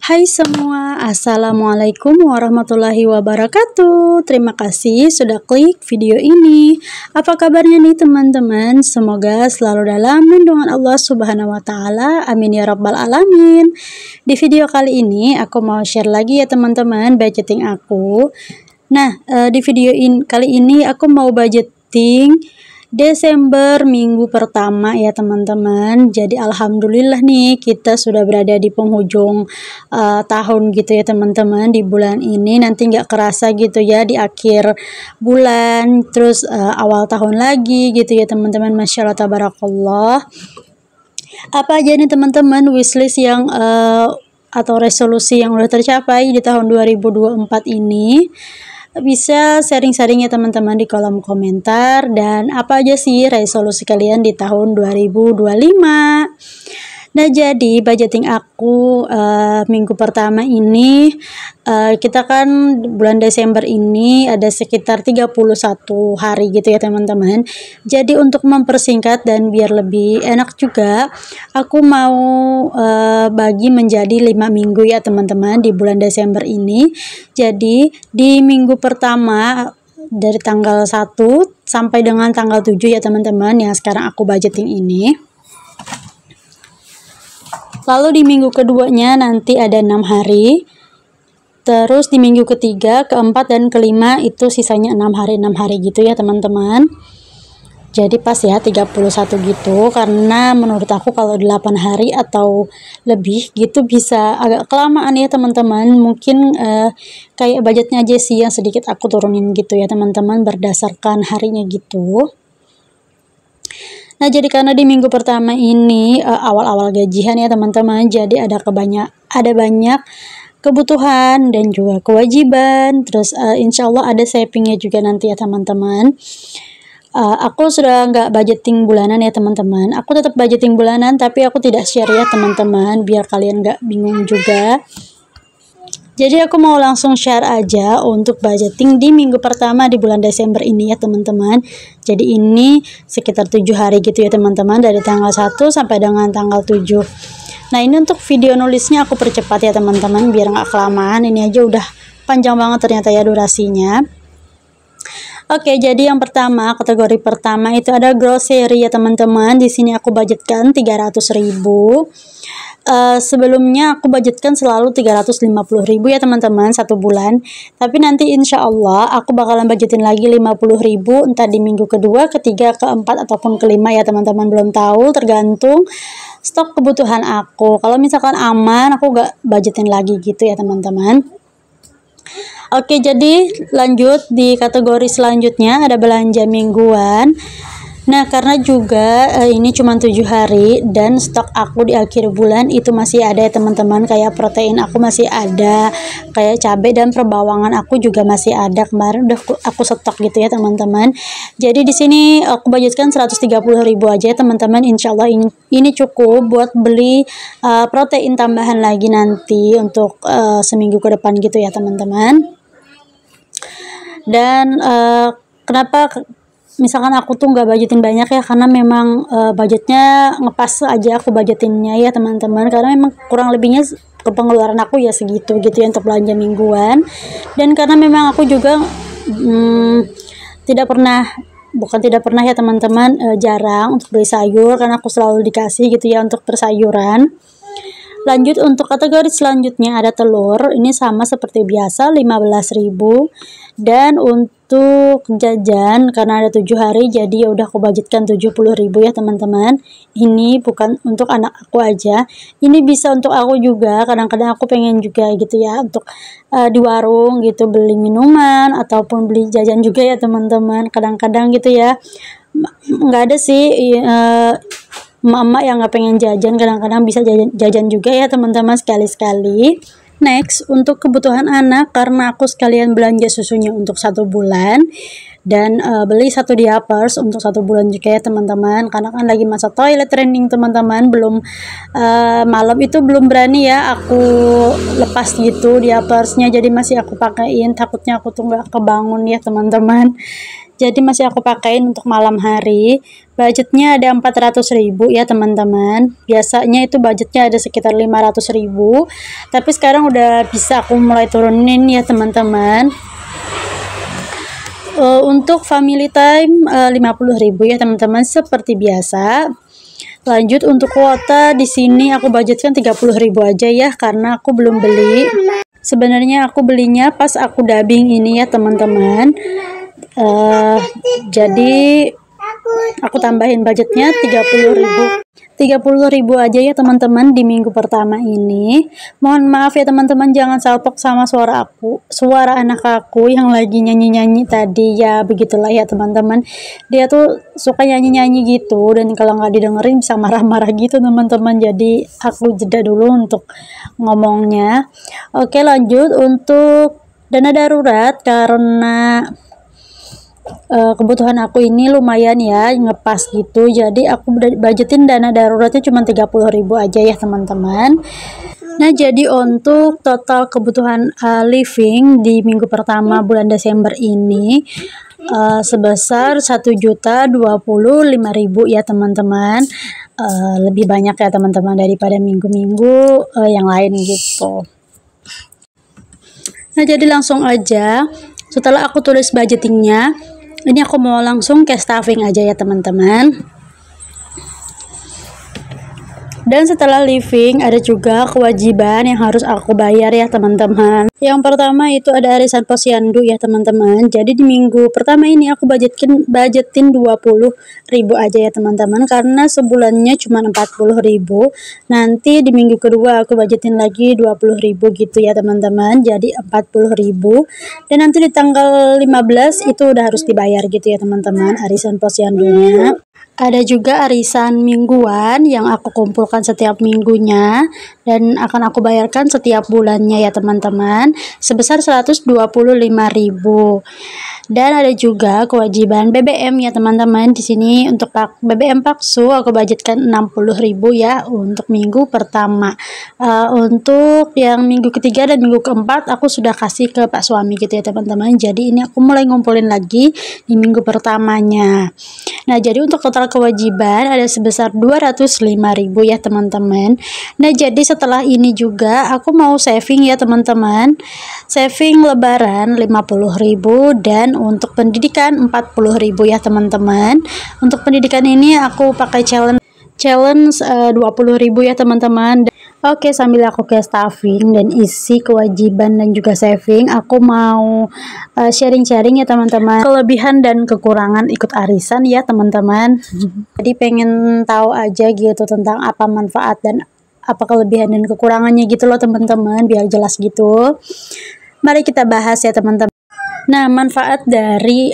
Hai semua, Assalamualaikum warahmatullahi wabarakatuh. Terima kasih sudah klik video ini. Apa kabarnya nih teman-teman? Semoga selalu dalam lindungan Allah Subhanahu wa Ta'ala. Amin ya Rabbal 'Alamin. Di video kali ini aku mau share lagi ya teman-teman budgeting aku. Nah, di video kali ini aku mau budgeting Desember minggu pertama ya teman-teman. Jadi alhamdulillah nih kita sudah berada di penghujung tahun gitu ya teman-teman. Di bulan ini nanti nggak kerasa gitu ya, di akhir bulan terus awal tahun lagi gitu ya teman-teman. Masya Allah tabarakallah. Apa aja nih teman-teman wishlist yang atau resolusi yang udah tercapai di tahun 2024 ini? Bisa sharing-sharing ya teman-teman di kolom komentar, dan apa aja sih resolusi kalian di tahun 2025. Nah, jadi budgeting aku minggu pertama ini, kita kan bulan Desember ini ada sekitar 31 hari gitu ya teman-teman. Jadi untuk mempersingkat dan biar lebih enak juga, aku mau bagi menjadi 5 minggu ya teman-teman di bulan Desember ini. Jadi di minggu pertama dari tanggal 1 sampai dengan tanggal 7 ya teman-teman, yang sekarang aku budgeting ini. Lalu di minggu keduanya nanti ada 6 hari. Terus di minggu ketiga, keempat, dan kelima itu sisanya 6 hari gitu ya teman-teman. Jadi pas ya 31 gitu, karena menurut aku kalau 8 hari atau lebih gitu bisa agak kelamaan ya teman-teman. Mungkin kayak budgetnya aja sih yang sedikit aku turunin gitu ya teman-teman, berdasarkan harinya gitu. Nah, jadi karena di minggu pertama ini awal-awal gajian ya teman-teman, jadi ada banyak kebutuhan dan juga kewajiban. Terus insya Allah ada savingnya juga nanti ya teman-teman. Aku sudah nggak budgeting bulanan ya teman-teman. Aku tetap budgeting bulanan, tapi aku tidak share ya teman-teman, biar kalian nggak bingung juga. Jadi aku mau langsung share aja untuk budgeting di minggu pertama di bulan Desember ini ya teman-teman. Jadi ini sekitar 7 hari gitu ya teman-teman, dari tanggal 1 sampai dengan tanggal 7. Nah, ini untuk video nulisnya aku percepat ya teman-teman, biar nggak kelamaan. Ini aja udah panjang banget ternyata ya durasinya. Oke, jadi yang pertama, kategori pertama itu ada grocery ya teman-teman. Di sini aku budgetkan 300.000. Sebelumnya aku budgetkan selalu 350.000 ya teman-teman satu bulan. Tapi nanti insya Allah aku bakalan budgetin lagi 50.000, entah di minggu kedua, ketiga, keempat, ataupun kelima ya teman-teman. Belum tahu, tergantung stok kebutuhan aku. Kalau misalkan aman, aku gak budgetin lagi gitu ya teman-teman. Oke, jadi lanjut di kategori selanjutnya ada belanja mingguan. Nah, karena juga ini cuma 7 hari dan stok aku di akhir bulan itu masih ada ya teman-teman. Kayak protein aku masih ada, kayak cabai dan perbawangan aku juga masih ada. Kemarin udah aku stok gitu ya teman-teman. Jadi di sini aku budgetkan 130.000 aja ya teman-teman. Insya Allah ini cukup buat beli protein tambahan lagi nanti untuk seminggu ke depan gitu ya teman-teman. Dan kenapa misalkan aku tuh nggak budgetin banyak ya, karena memang budgetnya ngepas aja aku budgetinnya ya teman-teman, karena memang kurang lebihnya pengeluaran aku ya segitu gitu ya untuk belanja mingguan. Dan karena memang aku juga bukan tidak pernah ya teman-teman, jarang untuk beli sayur, karena aku selalu dikasih gitu ya untuk bersayuran. Lanjut untuk kategori selanjutnya ada telur. Ini sama seperti biasa 15.000. Dan untuk jajan karena ada 7 hari, jadi ya udah aku budgetkan 70.000 ya teman-teman. Ini bukan untuk anak aku aja, ini bisa untuk aku juga. Kadang-kadang aku pengen juga gitu ya untuk di warung gitu beli minuman ataupun beli jajan juga ya teman-teman. Kadang-kadang gitu ya, nggak ada sih emak-emak yang nggak pengen jajan, kadang-kadang bisa jajan juga ya teman-teman sekali-sekali. Next, untuk kebutuhan anak, karena aku sekalian belanja susunya untuk 1 bulan dan beli 1 diapers untuk 1 bulan juga ya teman-teman, karena kan lagi masa toilet training teman-teman. Belum malam itu belum berani ya aku lepas gitu diapersnya, jadi masih aku pakein, takutnya aku tuh nggak kebangun ya teman-teman. jadi masih aku pakein untuk malam hari. Budgetnya ada 400.000 ya teman-teman. Biasanya itu budgetnya ada sekitar 500.000, tapi sekarang udah bisa aku mulai turunin ya teman-teman. Untuk family time 50.000 ya teman-teman, seperti biasa. Lanjut untuk kuota di sini aku budgetkan 30.000 aja ya, karena aku belum beli. Sebenarnya aku belinya pas aku dubbing ini ya teman-teman. Jadi aku tambahin budgetnya 30.000 aja ya teman-teman di minggu pertama ini. Mohon maaf ya teman-teman, jangan salpok sama suara anak aku yang lagi nyanyi-nyanyi tadi ya. Begitulah ya teman-teman, dia tuh suka nyanyi-nyanyi gitu, dan kalau nggak didengerin bisa marah-marah gitu teman-teman. Jadi aku jeda dulu untuk ngomongnya. Oke, lanjut untuk dana darurat, karena kebutuhan aku ini lumayan ya ngepas gitu, jadi aku budgetin dana daruratnya cuma 30.000 aja ya teman-teman. Nah, jadi untuk total kebutuhan living di minggu pertama bulan Desember ini sebesar 1.025.000 ya teman-teman. Lebih banyak ya teman-teman daripada minggu-minggu yang lain gitu. Nah, jadi langsung aja setelah aku tulis budgetingnya, ini aku mau langsung ke stuffing aja ya teman-teman. Dan setelah living ada juga kewajiban yang harus aku bayar ya teman-teman. Yang pertama itu ada arisan posyandu ya teman-teman. Jadi di minggu pertama ini aku budgetin 20.000 aja ya teman-teman, karena sebulannya cuma 40.000. Nanti di minggu kedua aku budgetin lagi 20.000 gitu ya teman-teman, jadi 40.000. Dan nanti di tanggal 15 itu udah harus dibayar gitu ya teman-teman arisan posyandunya. Ada juga arisan mingguan yang aku kumpulkan setiap minggunya dan akan aku bayarkan setiap bulannya ya teman-teman, sebesar 125.000. Dan ada juga kewajiban BBM ya teman-teman. Di sini untuk BBM Paksu aku budgetkan 60.000 ya untuk minggu pertama. Untuk yang minggu ketiga dan minggu keempat aku sudah kasih ke Pak suami gitu ya teman-teman. Jadi ini aku mulai ngumpulin lagi di minggu pertamanya. Nah, jadi untuk total kewajiban ada sebesar 205.000 ya teman-teman. Nah, jadi setelah ini juga aku mau saving ya teman-teman. Saving lebaran 50.000 dan untuk pendidikan 40.000 ya teman-teman. Untuk pendidikan ini aku pakai challenge 20.000 ya teman-teman. Oke, sambil aku ke stuffing dan isi kewajiban dan juga saving, aku mau sharing-sharing ya teman-teman, kelebihan dan kekurangan ikut arisan ya teman-teman. Jadi pengen tahu aja gitu tentang apa manfaat dan apa kelebihan dan kekurangannya gitu loh teman-teman, biar jelas gitu. Mari kita bahas ya teman-teman. Nah, manfaat dari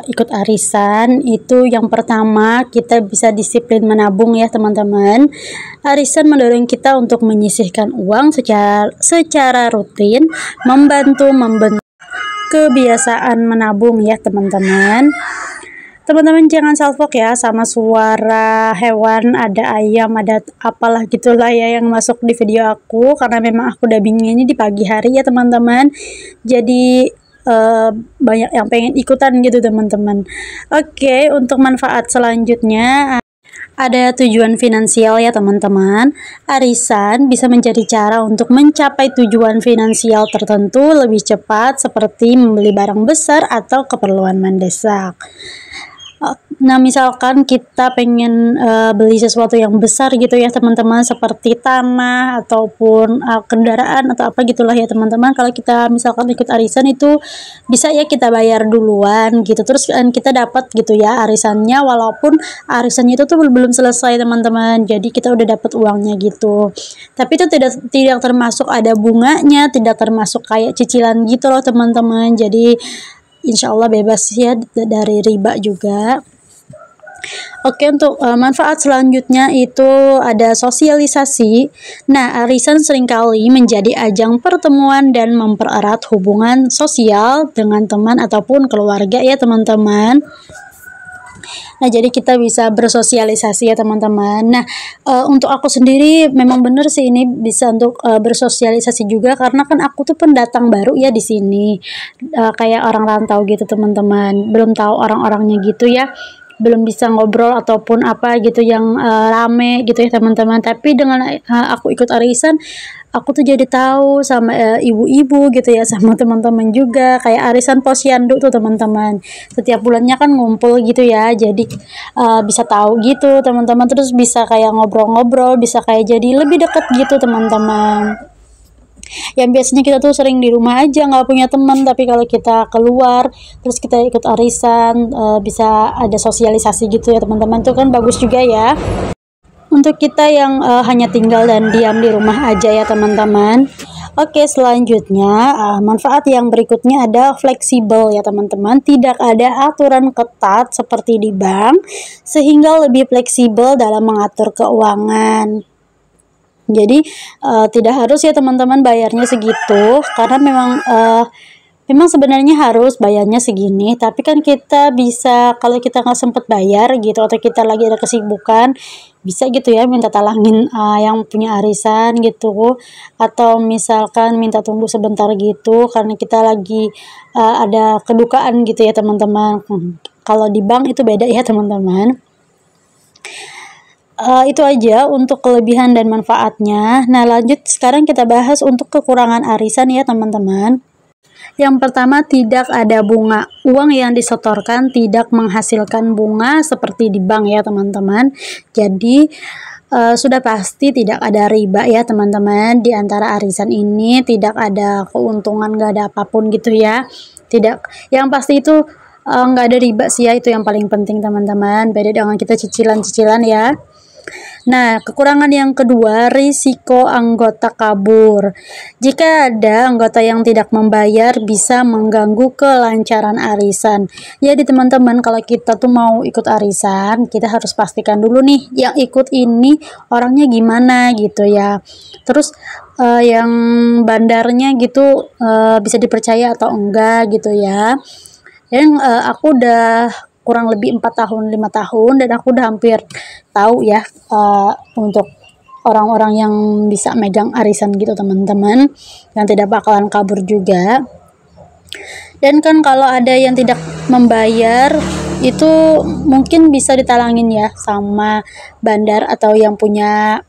ikut arisan itu yang pertama, kita bisa disiplin menabung ya teman-teman. Arisan mendorong kita untuk menyisihkan uang secara rutin, membantu membentuk kebiasaan menabung ya teman-teman. Teman-teman jangan salfok ya sama suara hewan, ada ayam, ada apalah gitulah ya yang masuk di video aku, karena memang aku dubbingnya ini di pagi hari ya teman-teman. Jadi banyak yang pengen ikutan gitu teman-teman. Oke, untuk manfaat selanjutnya ada tujuan finansial ya teman-teman. Arisan bisa menjadi cara untuk mencapai tujuan finansial tertentu lebih cepat, seperti membeli barang besar atau keperluan mendesak. Nah, misalkan kita pengen beli sesuatu yang besar gitu ya teman-teman, seperti tanah ataupun kendaraan atau apa gitulah ya teman-teman. Kalau kita misalkan ikut arisan itu bisa ya kita bayar duluan gitu, terus kita dapat gitu ya arisannya, walaupun arisannya itu tuh belum selesai teman-teman. Jadi kita udah dapat uangnya gitu. Tapi itu tidak termasuk ada bunganya, tidak termasuk kayak cicilan gitu loh teman-teman. Jadi insya Allah bebas ya dari riba juga. Oke, untuk manfaat selanjutnya itu ada sosialisasi. Nah, arisan seringkali menjadi ajang pertemuan dan mempererat hubungan sosial dengan teman ataupun keluarga ya teman-teman. Nah, jadi kita bisa bersosialisasi ya teman-teman. Nah, untuk aku sendiri memang bener sih ini bisa untuk bersosialisasi juga karena kan aku tuh pendatang baru ya di sini. Kayak orang rantau gitu teman-teman. Belum tahu orang-orangnya gitu ya. Belum bisa ngobrol ataupun apa gitu yang rame gitu ya teman-teman. Tapi dengan aku ikut arisan, aku tuh jadi tahu sama ibu-ibu gitu ya, sama teman-teman juga kayak arisan posyandu tuh teman-teman. Setiap bulannya kan ngumpul gitu ya, jadi bisa tahu gitu teman-teman, terus bisa kayak ngobrol-ngobrol, bisa kayak jadi lebih dekat gitu teman-teman. Yang biasanya kita tuh sering di rumah aja nggak punya teman, tapi kalau kita keluar terus kita ikut arisan, bisa ada sosialisasi gitu ya teman-teman, tuh kan bagus juga ya untuk kita yang hanya tinggal dan diam di rumah aja ya teman-teman. Oke, selanjutnya manfaat yang berikutnya ada fleksibel ya teman-teman. Tidak ada aturan ketat seperti di bank, sehingga lebih fleksibel dalam mengatur keuangan. Jadi tidak harus ya teman-teman bayarnya segitu, karena memang sebenarnya harus bayarnya segini, tapi kan kita bisa kalau kita nggak sempet bayar gitu atau kita lagi ada kesibukan, bisa gitu ya minta talangin yang punya arisan gitu, atau misalkan minta tunggu sebentar gitu karena kita lagi ada kedukaan gitu ya teman-teman. Kalau di bank itu beda ya teman-teman. Itu aja untuk kelebihan dan manfaatnya. Nah, lanjut sekarang kita bahas untuk kekurangan arisan ya teman-teman. Yang pertama, tidak ada bunga. Uang yang disetorkan tidak menghasilkan bunga seperti di bank ya teman-teman. Jadi sudah pasti tidak ada riba ya teman-teman. Di antara arisan ini tidak ada keuntungan, nggak ada apapun gitu ya. Tidak, yang pasti itu nggak ada riba sih ya, itu yang paling penting teman-teman. Beda dengan kita cicilan-cicilan ya. Nah, kekurangan yang kedua, risiko anggota kabur. Jika ada anggota yang tidak membayar, bisa mengganggu kelancaran arisan. Jadi teman-teman, kalau kita tuh mau ikut arisan, kita harus pastikan dulu nih, yang ikut ini orangnya gimana gitu ya. Terus yang bandarnya gitu bisa dipercaya atau enggak gitu ya. Dan aku udah kurang lebih 4 tahun 5 tahun dan aku udah hampir tahu ya untuk orang-orang yang bisa megang arisan gitu teman-teman, yang tidak bakalan kabur juga. Dan kan kalau ada yang tidak membayar itu mungkin bisa ditalangin ya sama bandar atau yang punya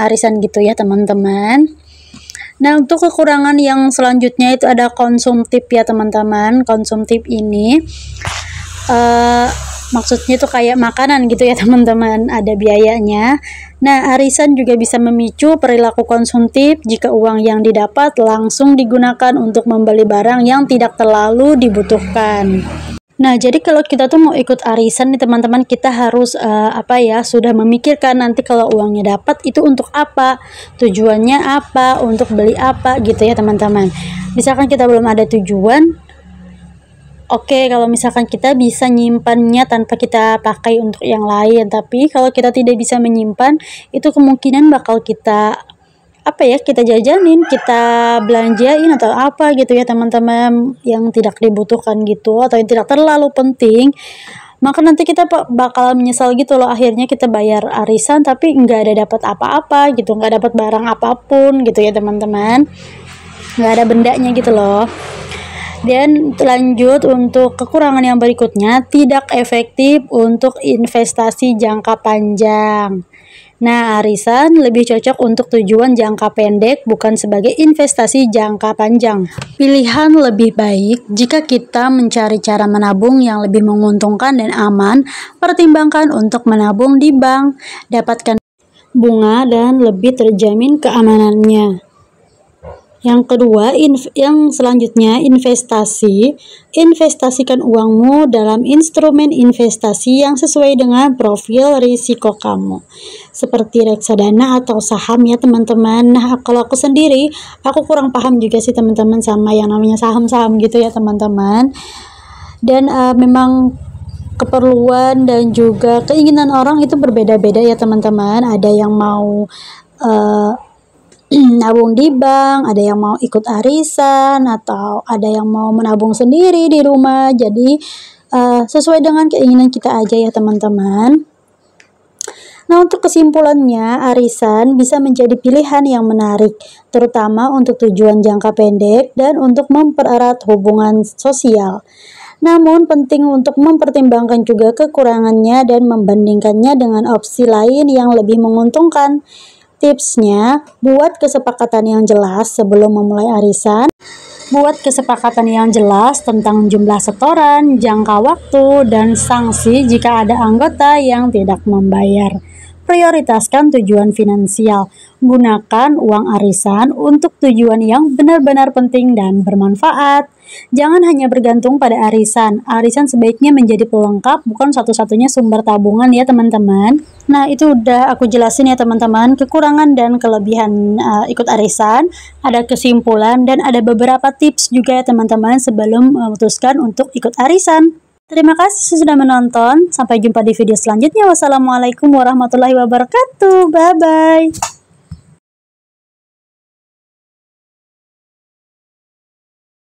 arisan gitu ya teman-teman. Nah, untuk kekurangan yang selanjutnya itu ada konsumtif ya teman-teman. Konsumtif ini maksudnya itu kayak makanan gitu ya teman-teman, ada biayanya. Nah, arisan juga bisa memicu perilaku konsumtif jika uang yang didapat langsung digunakan untuk membeli barang yang tidak terlalu dibutuhkan. Nah, jadi kalau kita tuh mau ikut arisan nih teman-teman, kita harus sudah memikirkan nanti kalau uangnya dapat itu untuk apa, tujuannya apa, untuk beli apa gitu ya teman-teman. Misalkan kita belum ada tujuan, oke, kalau misalkan kita bisa nyimpannya tanpa kita pakai untuk yang lain, tapi kalau kita tidak bisa menyimpan, itu kemungkinan bakal kita kita jajanin, kita belanjain atau apa gitu ya teman-teman, yang tidak dibutuhkan gitu atau yang tidak terlalu penting. Maka nanti kita bakal menyesal gitu loh, akhirnya kita bayar arisan tapi nggak ada dapat apa-apa gitu, nggak dapat barang apapun gitu ya teman-teman, nggak ada bendanya gitu loh. Dan lanjut untuk kekurangan yang berikutnya, tidak efektif untuk investasi jangka panjang. Nah, arisan lebih cocok untuk tujuan jangka pendek, bukan sebagai investasi jangka panjang. Pilihan lebih baik jika kita mencari cara menabung yang lebih menguntungkan dan aman. Pertimbangkan untuk menabung di bank, dapatkan bunga dan lebih terjamin keamanannya. Yang kedua, yang selanjutnya investasi. Investasikan uangmu dalam instrumen investasi yang sesuai dengan profil risiko kamu, seperti reksadana atau saham ya teman-teman. Nah, kalau aku sendiri, aku kurang paham juga sih teman-teman sama yang namanya saham-saham gitu ya teman-teman. Dan memang keperluan dan juga keinginan orang itu berbeda-beda ya teman-teman. Ada yang mau nabung di bank, ada yang mau ikut arisan, atau ada yang mau menabung sendiri di rumah. Jadi sesuai dengan keinginan kita aja ya teman-teman. Nah, untuk kesimpulannya, arisan bisa menjadi pilihan yang menarik, terutama untuk tujuan jangka pendek dan untuk mempererat hubungan sosial. Namun, penting untuk mempertimbangkan juga kekurangannya dan membandingkannya dengan opsi lain yang lebih menguntungkan. Tipsnya, buat kesepakatan yang jelas sebelum memulai arisan. Buat kesepakatan yang jelas tentang jumlah setoran, jangka waktu, dan sanksi jika ada anggota yang tidak membayar. Prioritaskan tujuan finansial. Gunakan uang arisan untuk tujuan yang benar-benar penting dan bermanfaat. Jangan hanya bergantung pada arisan. Arisan sebaiknya menjadi pelengkap, bukan satu-satunya sumber tabungan ya teman-teman. Nah, itu udah aku jelasin ya teman-teman, kekurangan dan kelebihan ikut arisan, ada kesimpulan dan ada beberapa tips juga ya teman-teman sebelum memutuskan untuk ikut arisan. Terima kasih sudah menonton. Sampai jumpa di video selanjutnya. Wassalamualaikum warahmatullahi wabarakatuh. Bye-bye.